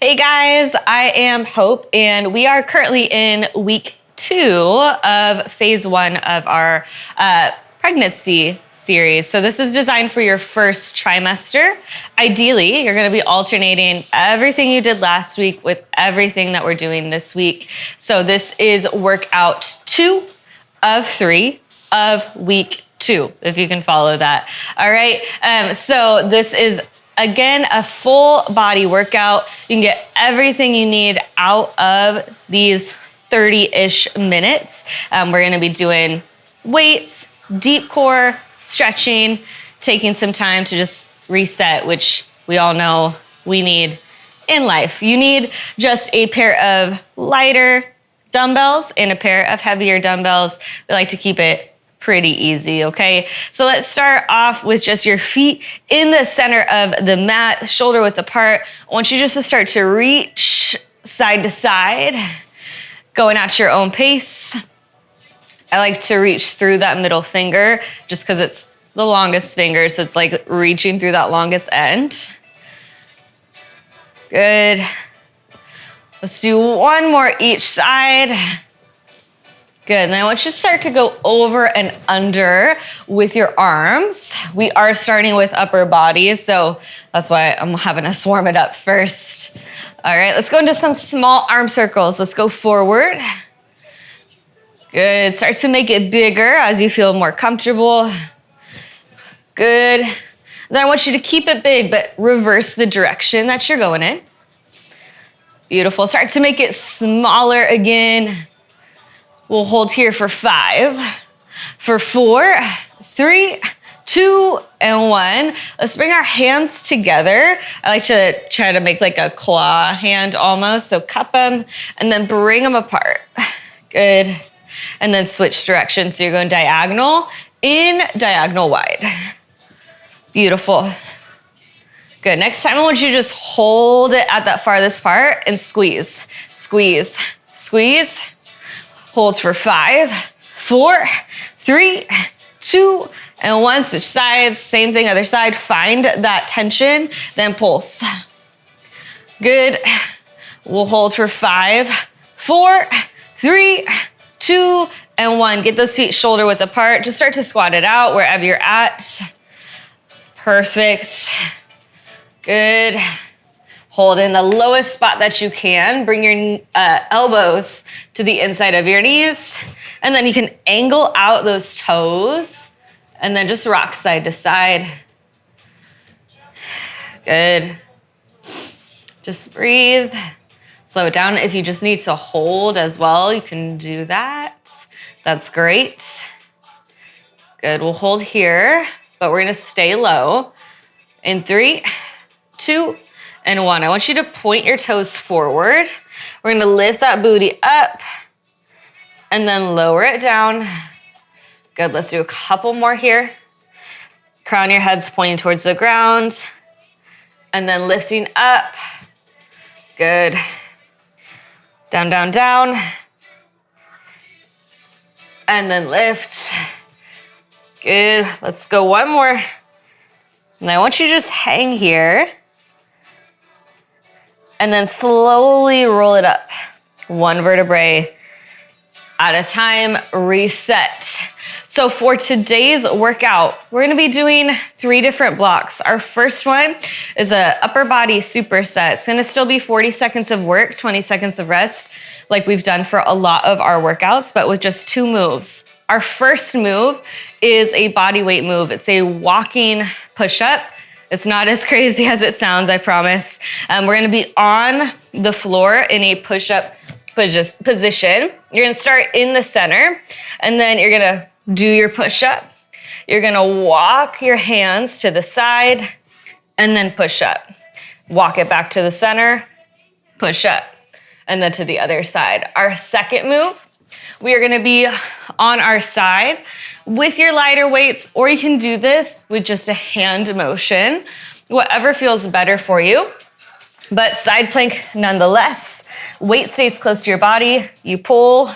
Hey guys, I am Hope, and we are currently in week 2 of phase 1 of our pregnancy series. So this is designed for your first trimester. Ideally, you're gonna be alternating everything you did last week with everything that we're doing this week. So this is workout 2 of 3 of week 2, if you can follow that. All right, so this is again, a full body workout. You can get everything you need out of these 30-ish minutes. We're gonna be doing weights, deep core, stretching, taking some time to just reset, which we all know we need in life. You need just a pair of lighter dumbbells and a pair of heavier dumbbells. We like to keep it pretty easy, okay? So let's start off with just your feet in the center of the mat, shoulder width apart. I want you just to start to reach side to side, going at your own pace. I like to reach through that middle finger just because it's the longest finger, so it's like reaching through that longest end. Good. Let's do one more each side. Good, and I want you to start to go over and under with your arms. We are starting with upper body, so that's why I'm having us warm it up first. All right, let's go into some small arm circles. Let's go forward. Good, start to make it bigger as you feel more comfortable. Good. Then I want you to keep it big, but reverse the direction that you're going in. Beautiful, start to make it smaller again. We'll hold here for 5, for 4, 3, 2, and 1. Let's bring our hands together. I like to try to make like a claw hand almost. So cup them and then bring them apart. Good. And then switch directions. So you're going diagonal, in, diagonal, wide. Beautiful. Good. Next time I want you to just hold it at that farthest part and squeeze, squeeze, squeeze. Hold for 5, 4, 3, 2, and 1. Switch sides, same thing, other side. Find that tension, then pulse. Good. We'll hold for 5, 4, 3, 2, and 1. Get those feet shoulder width apart. Just start to squat it out wherever you're at. Perfect. Good. Hold in the lowest spot that you can. Bring your elbows to the inside of your knees. And then you can angle out those toes and then just rock side to side. Good. Just breathe. Slow it down. If you just need to hold as well, you can do that. That's great. Good. We'll hold here, but we're going to stay low. In 3, 2, and 1. I want you to point your toes forward. We're gonna lift that booty up and then lower it down. Good, let's do a couple more here. Crown your head's pointing towards the ground and then lifting up. Good. Down, down, down. And then lift. Good, let's go one more. And I want you to just hang here. And then slowly roll it up. One vertebrae at a time, reset. So for today's workout, we're gonna be doing 3 different blocks. Our first one is a upper body superset. It's gonna still be 40 seconds of work, 20 seconds of rest, like we've done for a lot of our workouts, but with just 2 moves. Our first move is a body weight move. It's a walking push-up. It's not as crazy as it sounds, I promise. We're gonna be on the floor in a push-up position. You're gonna start in the center, and then you're gonna do your push-up. You're gonna walk your hands to the side, and then push up. Walk it back to the center, push up, and then to the other side. Our second move, we are gonna be on our side with your lighter weights, or you can do this with just a hand motion, whatever feels better for you. But side plank nonetheless. Weight stays close to your body. You pull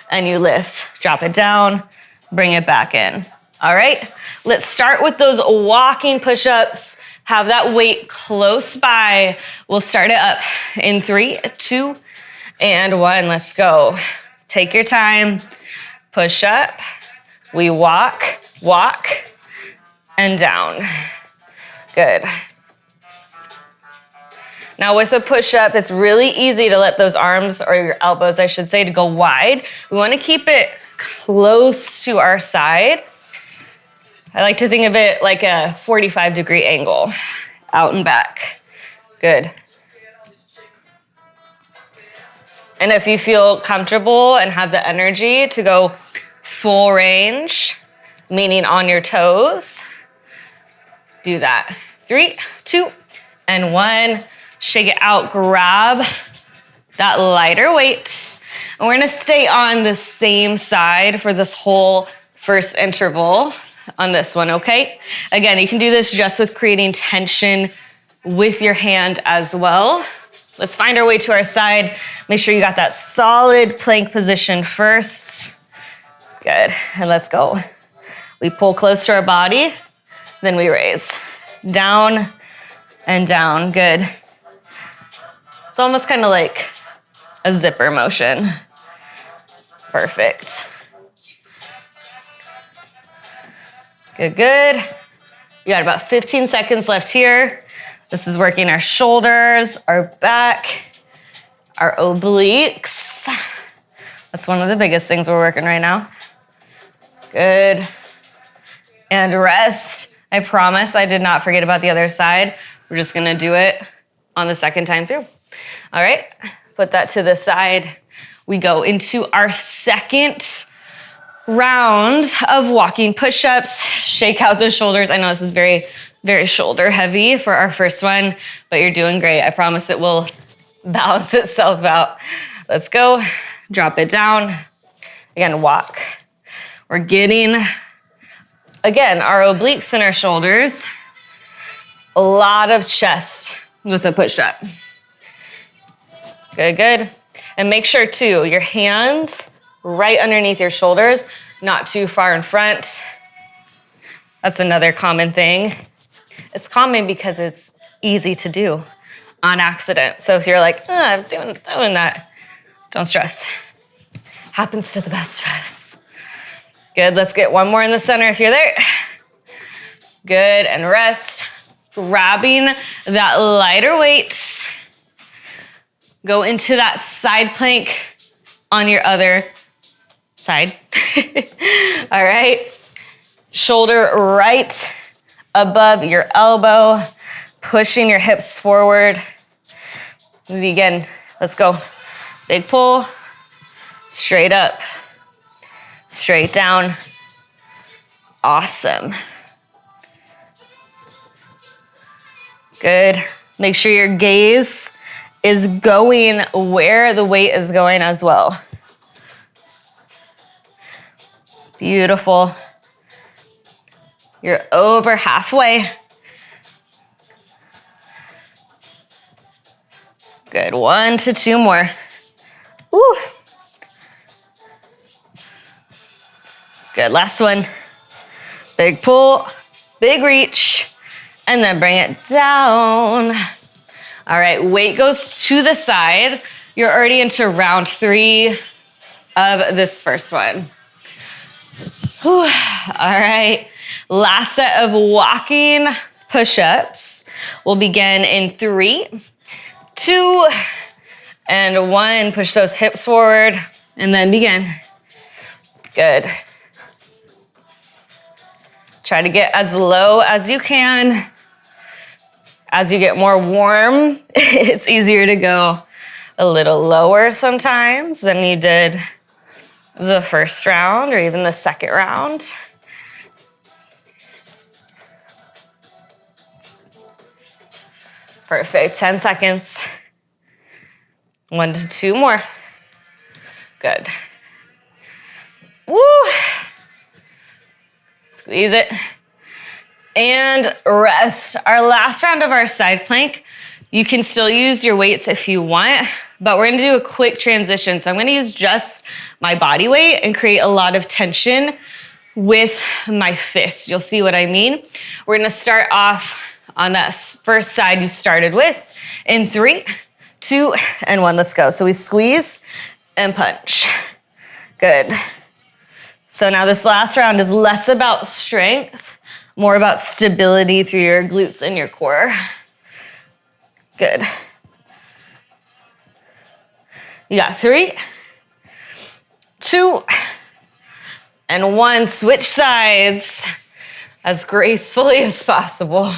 and you lift. Drop it down, bring it back in. All right, let's start with those walking push-ups. Have that weight close by. We'll start it up in 3, 2, and 1. Let's go. Take your time. Push up. We walk, and down. Good. Now with a push-up, it's really easy to let those arms, or your elbows, I should say, to go wide. We want to keep it close to our side. I like to think of it like a 45-degree angle, out and back. Good. And if you feel comfortable and have the energy to go full range, meaning on your toes, do that. 3, 2, and 1. Shake it out, grab that lighter weight. And we're gonna stay on the same side for this whole first interval on this one, okay? Again, you can do this just with creating tension with your hand as well. Let's find our way to our side. Make sure you got that solid plank position first. Good, and let's go. We pull close to our body, then we raise. Down and down, good. It's almost kind of like a zipper motion. Perfect. Good, good. You got about 15 seconds left here. This is working our shoulders, our back, our obliques. That's one of the biggest things we're working right now. Good. And rest. I promise I did not forget about the other side. We're just gonna do it on the second time through. All right, put that to the side. We go into our second round of walking push-ups. Shake out the shoulders. I know this is very, very shoulder heavy for our first one, but you're doing great. I promise it will balance itself out. Let's go. Drop it down. Again, walk. We're getting, again, our obliques and our shoulders. A lot of chest with a push-up. Good, good. And make sure too, your hands right underneath your shoulders, not too far in front. That's another common thing. It's common because it's easy to do on accident. So if you're like, I'm doing that, don't stress. Happens to the best of us. Good, let's get one more in the center if you're there. Good, and rest. Grabbing that lighter weight. Go into that side plank on your other side. All right. Shoulder right above your elbow, pushing your hips forward. We begin. Let's go. Big pull, straight up, straight down. Awesome. Good. Make sure your gaze is going where the weight is going as well. Beautiful. You're over halfway. Good, 1 to 2 more. Woo. Good, last one. Big pull, big reach, and then bring it down. All right, weight goes to the side. You're already into round 3 of this first one. Whew. All right, last set of walking push-ups. We'll begin in 3, 2, and 1. Push those hips forward and then begin. Good. Try to get as low as you can. As you get more warm, it's easier to go a little lower sometimes than you did the first round or even the second round. Perfect, 10 seconds. 1 to 2 more. Good. Woo! Squeeze it. And rest. Our last round of our side plank, you can still use your weights if you want, but we're gonna do a quick transition. So I'm gonna use just my body weight and create a lot of tension with my fist. You'll see what I mean. We're gonna start off on that first side you started with in 3, 2, and 1. Let's go. So we squeeze and punch. Good. So now this last round is less about strength, more about stability through your glutes and your core. Good. You got 3, 2, and 1. Switch sides as gracefully as possible.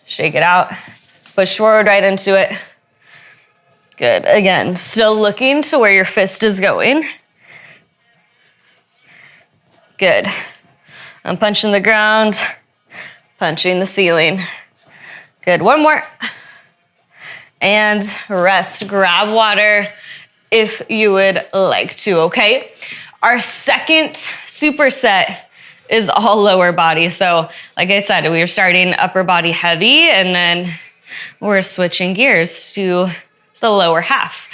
Shake it out. Push forward right into it. Good. Again, still looking to where your fist is going. Good. I'm punching the ground, punching the ceiling. Good. One more. And rest. Grab water if you would like to, okay? Our second superset is all lower body. So like I said, we were starting upper body heavy, and then we're switching gears to the lower half.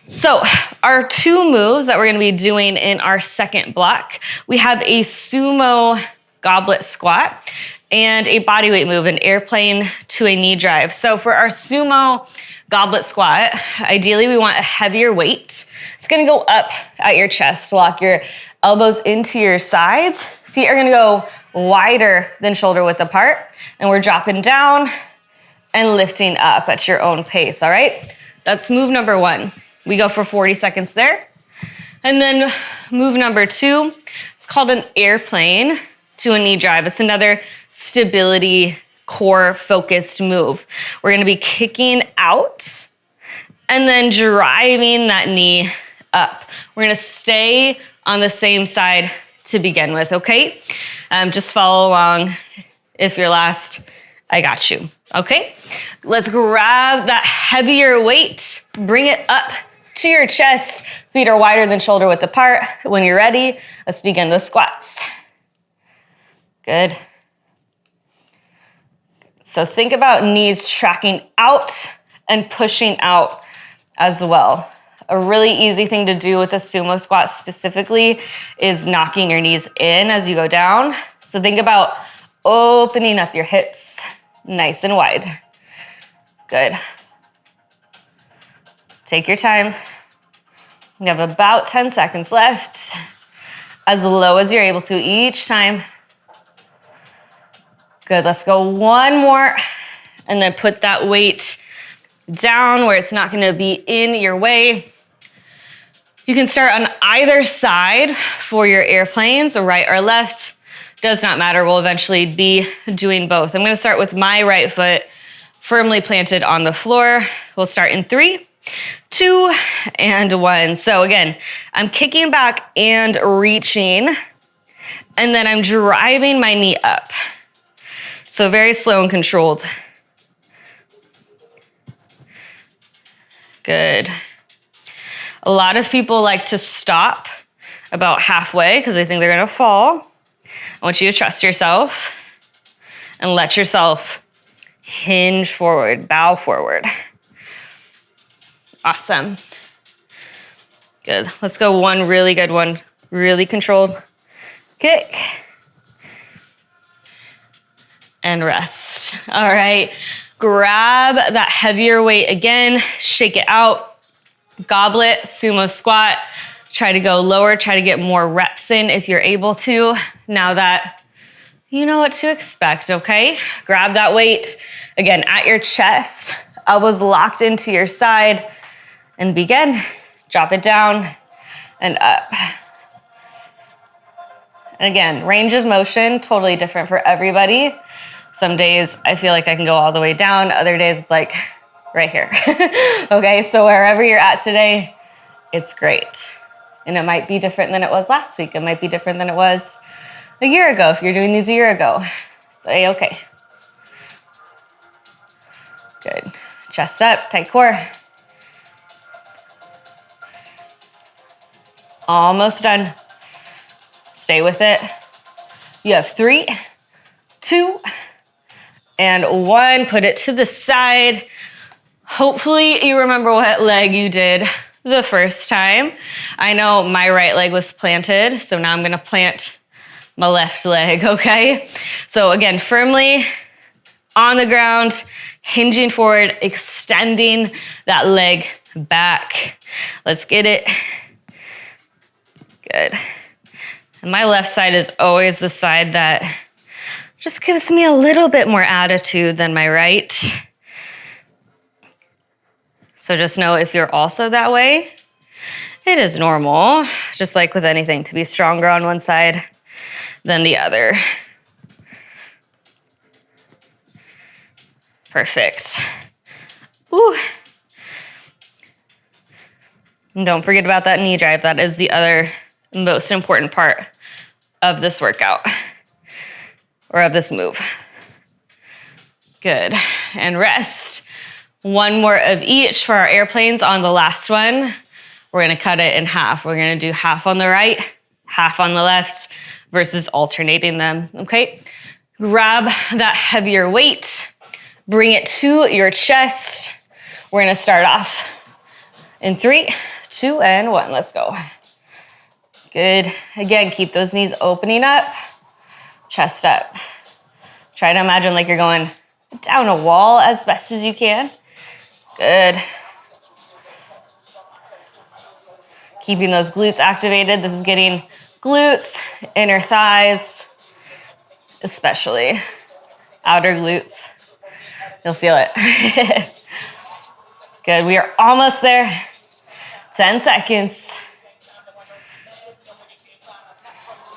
So our 2 moves that we're gonna be doing in our second block, we have a sumo goblet squat and a bodyweight move, an airplane to a knee drive. So for our sumo goblet squat, ideally we want a heavier weight. It's gonna go up at your chest. Lock your elbows into your sides. Feet are gonna go wider than shoulder width apart. And we're dropping down and lifting up at your own pace, all right? That's move number 1. We go for 40 seconds there. And then move number 2, it's called an airplane to a knee drive. It's another stability, core focused move. We're gonna be kicking out and then driving that knee up. We're gonna stay on the same side to begin with, okay? Just follow along. If you're last, I got you, okay? Let's grab that heavier weight, bring it up to your chest. Feet are wider than shoulder width apart. When you're ready, let's begin those squats. Good. So think about knees tracking out and pushing out as well. A really easy thing to do with a sumo squat specifically is knocking your knees in as you go down. So think about opening up your hips nice and wide. Good. Take your time. You have about 10 seconds left. As low as you're able to each time. Good, let's go one more. And then put that weight down where it's not gonna be in your way. You can start on either side for your airplanes, right or left. Does not matter, we'll eventually be doing both. I'm gonna start with my right foot firmly planted on the floor. We'll start in 3, 2, and 1. So again, I'm kicking back and reaching, and then I'm driving my knee up. So very slow and controlled. Good. A lot of people like to stop about halfway because they think they're gonna fall. I want you to trust yourself and let yourself hinge forward, bow forward. Awesome. Good. Let's go one really good one. Really controlled. Kick. And rest. All right. Grab that heavier weight again. Shake it out. Goblet, sumo squat. Try to go lower. Try to get more reps in if you're able to. Now that you know what to expect, okay? Grab that weight. Again, at your chest. Elbows locked into your side. And begin. Drop it down and up. And again, range of motion, totally different for everybody. Some days I feel like I can go all the way down. Other days it's like right here. Okay, so wherever you're at today, it's great. And it might be different than it was last week. It might be different than it was a year ago if you're doing these a year ago. It's A-okay. Good. Chest up, tight core. Almost done. Stay with it. You have 3, 2, and 1. Put it to the side. Hopefully you remember what leg you did the first time. I know my right leg was planted, so now I'm gonna plant my left leg, okay? So again, firmly on the ground, hinging forward, extending that leg back. Let's get it. Good. And my left side is always the side that just gives me a little bit more attitude than my right. So just know if you're also that way, it is normal, just like with anything, to be stronger on one side than the other. Perfect. Ooh. And don't forget about that knee drive. That is the other most important part of this workout or of this move. Good. And rest. One more of each for our airplanes on the last one. We're gonna cut it in half. We're gonna do half on the right, half on the left, versus alternating them, okay? Grab that heavier weight, bring it to your chest. We're gonna start off in 3, 2, and 1. Let's go. Good. Again, keep those knees opening up, chest up. Try to imagine like you're going down a wall as best as you can. Good. Keeping those glutes activated. This is getting glutes, inner thighs, especially outer glutes. You'll feel it. Good, we are almost there. 10 seconds.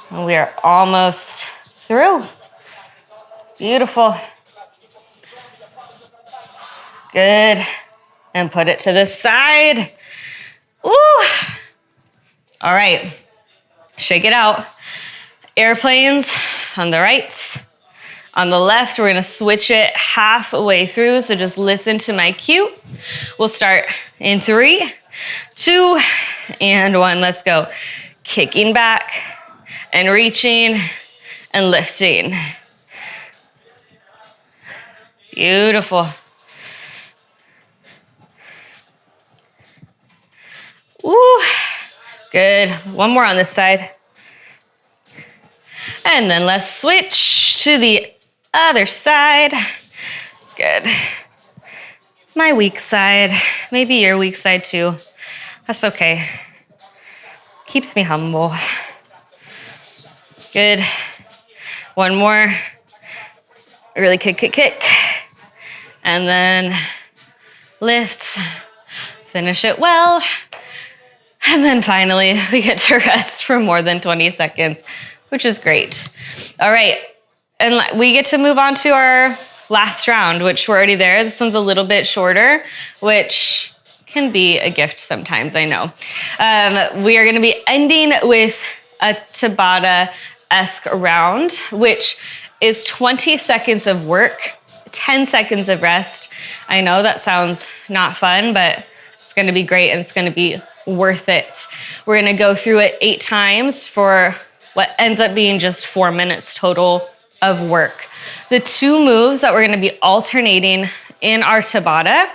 And we are almost through. Beautiful. Good. And put it to the side. Ooh. All right. Shake it out. Airplanes on the right. On the left, we're gonna switch it halfway through, so just listen to my cue. We'll start in 3, 2, and 1. Let's go. Kicking back and reaching and lifting. Beautiful. Ooh, good. One more on this side. And then let's switch to the other side. Good. My weak side. Maybe your weak side too. That's okay. Keeps me humble. Good. One more. Really kick. And then lift. Finish it well. And then finally, we get to rest for more than 20 seconds, which is great. All right, and we get to move on to our last round, which we're already there. This one's a little bit shorter, which can be a gift sometimes, I know. We are gonna be ending with a Tabata-esque round, which is 20 seconds of work, 10 seconds of rest. I know that sounds not fun, but it's gonna be great and it's gonna be worth it. We're gonna go through it 8 times for what ends up being just 4 minutes total of work. The 2 moves that we're gonna be alternating in our Tabata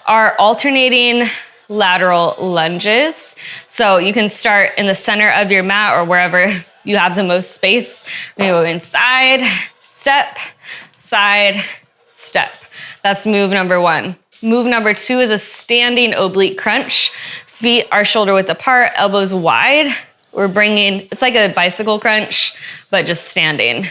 are alternating lateral lunges. So you can start in the center of your mat or wherever you have the most space. We're gonna go inside, step, side, step. That's move number 1. Move number 2 is a standing oblique crunch. Feet are shoulder width apart, elbows wide. We're bringing, it's like a bicycle crunch, but just standing.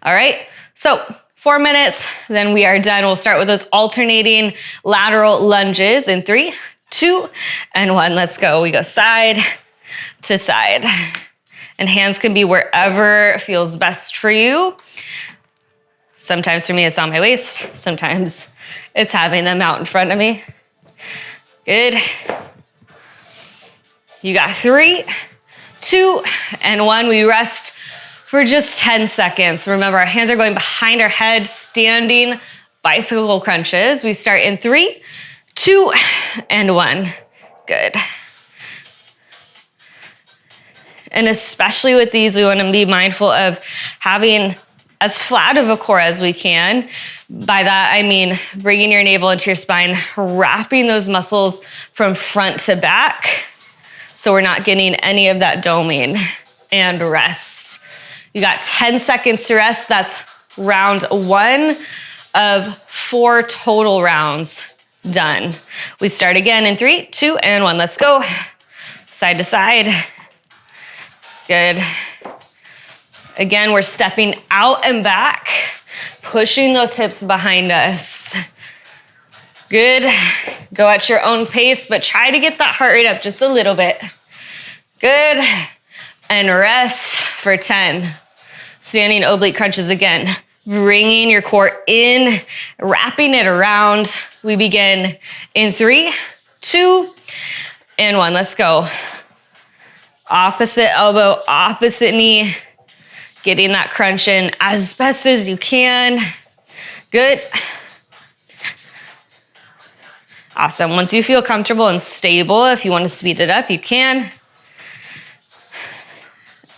All right, so 4 minutes, then we are done. We'll start with those alternating lateral lunges in 3, 2, and 1. Let's go. We go side to side. And hands can be wherever feels best for you. Sometimes for me, it's on my waist. Sometimes it's having them out in front of me. Good. You got 3, 2, and 1. We rest for just 10 seconds. Remember, our hands are going behind our head, standing bicycle crunches. We start in 3, 2, and 1. Good. And especially with these, we want to be mindful of having as flat of a core as we can. By that, I mean bringing your navel into your spine, wrapping those muscles from front to back, so we're not getting any of that doming, and rest. You got 10 seconds to rest. That's round 1 of 4 total rounds done. We start again in 3, 2, and 1. Let's go. Side to side. Good. Again, we're stepping out and back, pushing those hips behind us. Good. Go at your own pace, but try to get that heart rate up just a little bit. Good. And rest for 10. Standing oblique crunches again. Bringing your core in, wrapping it around. We begin in 3, 2, and 1. Let's go. Opposite elbow, opposite knee. Getting that crunch in as best as you can. Good. Awesome. Once you feel comfortable and stable, if you want to speed it up, you can.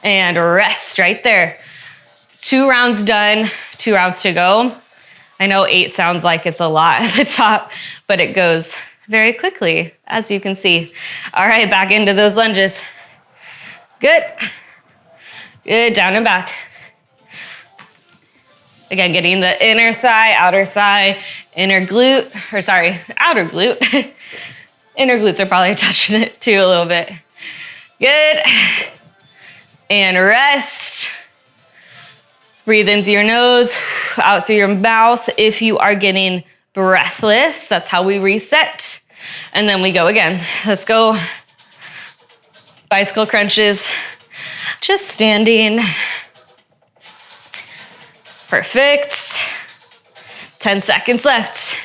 And rest right there. 2 rounds done, 2 rounds to go. I know 8 sounds like it's a lot at the top, but it goes very quickly, as you can see. All right, back into those lunges. Good. Good, down and back. Again, getting the inner thigh, outer thigh, outer glute. Inner glutes are probably touching it too a little bit. Good. And rest. Breathe in through your nose, out through your mouth. If you are getting breathless, that's how we reset. And then we go again. Let's go. Bicycle crunches. Just standing. Perfect. 10 seconds left.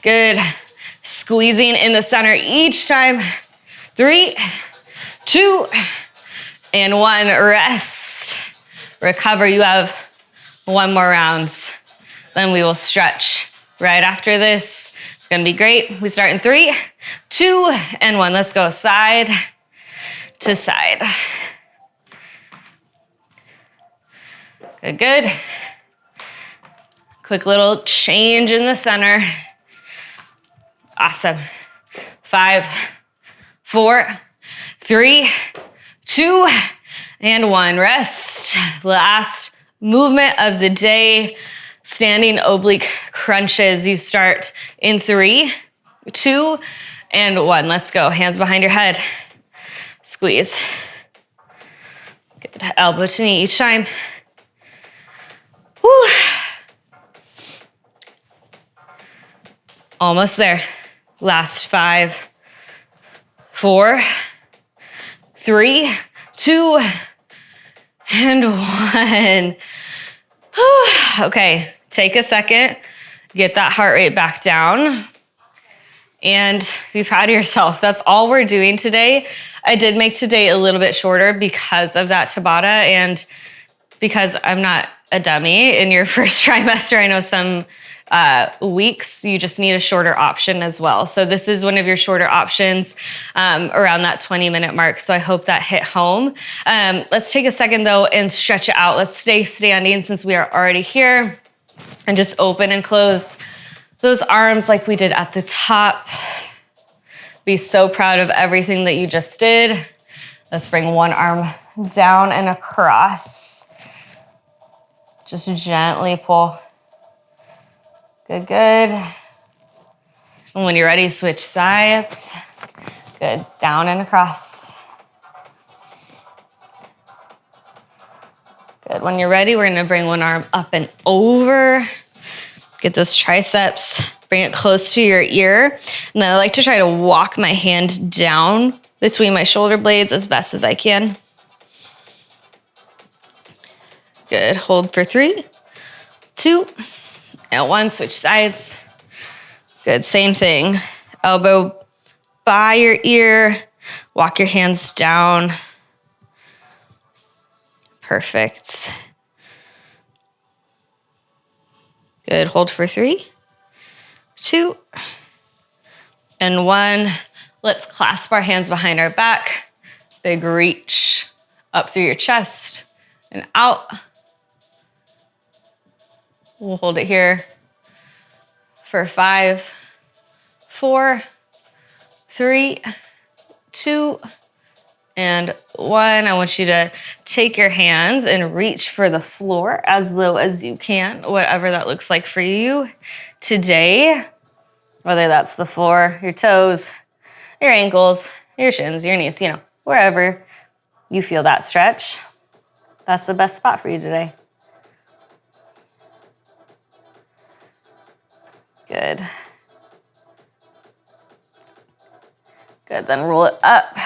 Good. Squeezing in the center each time. 3, 2, and 1. Rest. Recover. You have 1 more round. Then we will stretch right after this. It's gonna be great. We start in 3, 2, and 1. Let's go side to side. Good, good. Quick little change in the center. Awesome. 5, 4, 3, 2, and 1. Rest. Last movement of the day. Standing oblique crunches. You start in 3, 2, and 1. Let's go. Hands behind your head. Squeeze. Good. Elbow to knee each time. Whew. Almost there. Last 5, 4, 3, 2, and 1. Whew. Okay, take a second, get that heart rate back down, and be proud of yourself. That's all we're doing today. I did make today a little bit shorter because of that Tabata and because I'm not a dummy. In your first trimester, I know some weeks, you just need a shorter option as well. So this is one of your shorter options around that 20-minute mark. So I hope that hit home. Let's take a second though and stretch it out. Let's stay standing since we are already here and just open and close those arms like we did at the top. Be so proud of everything that you just did. Let's bring one arm down and across. Just gently pull. Good, good. And when you're ready, switch sides. Good, down and across. Good, when you're ready, we're gonna bring one arm up and over. Get those triceps, bring it close to your ear. And then I like to try to walk my hand down between my shoulder blades as best as I can. Good, hold for 3, 2, and 1, switch sides. Good, same thing. Elbow by your ear, walk your hands down. Perfect. Good, hold for 3, 2, and 1. Let's clasp our hands behind our back. Big reach up through your chest and out. We'll hold it here for 5, 4, 3, 2, and 1. I want you to take your hands and reach for the floor as low as you can, whatever that looks like for you today. Whether that's the floor, your toes, your ankles, your shins, your knees, wherever you feel that stretch. That's the best spot for you today. Good. Good, then roll it up,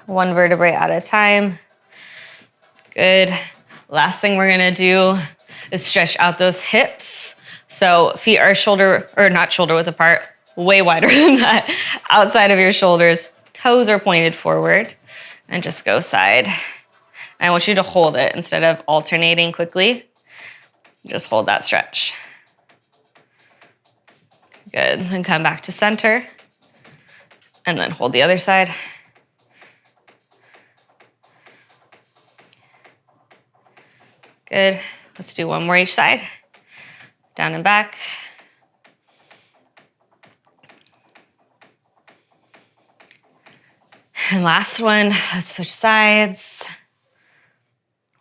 1 vertebrae at a time. Good. Last thing we're gonna do is stretch out those hips. So feet are not shoulder width apart, way wider than that, outside of your shoulders. Toes are pointed forward, and just go side. And I want you to hold it instead of alternating quickly. Just hold that stretch. Good, and come back to center. And then hold the other side. Good. Let's do 1 more each side. Down and back. And last one, let's switch sides.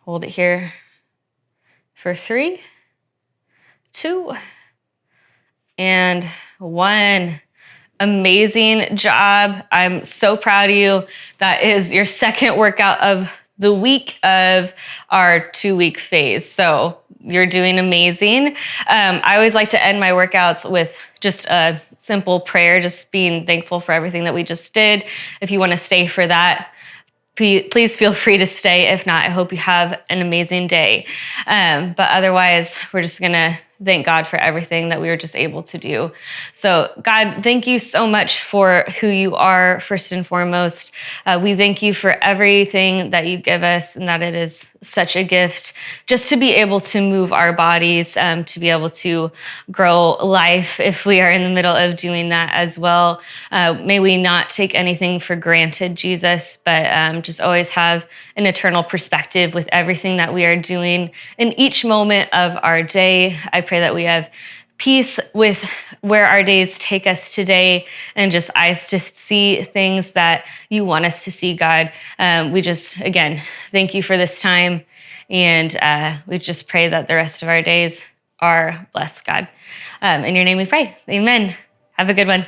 Hold it here for 3, 2, and 1. Amazing job. I'm so proud of you. That is your second workout of the week of our 2-week phase. So you're doing amazing. I always like to end my workouts with just a simple prayer, just being thankful for everything that we just did. If you want to stay for that, please feel free to stay. If not, I hope you have an amazing day. But otherwise, we're just going to thank God for everything that we were just able to do. So God, thank you so much for who you are, first and foremost. We thank you for everything that you give us, and that it is such a gift just to be able to move our bodies, to be able to grow life if we are in the middle of doing that as well. May we not take anything for granted, Jesus, but just always have an eternal perspective with everything that we are doing in each moment of our day. I pray that we have peace with where our days take us today, and just eyes to see things that you want us to see, God. We just, again, thank you for this time, and we just pray that the rest of our days are blessed, God. In your name we pray. Amen. Have a good one.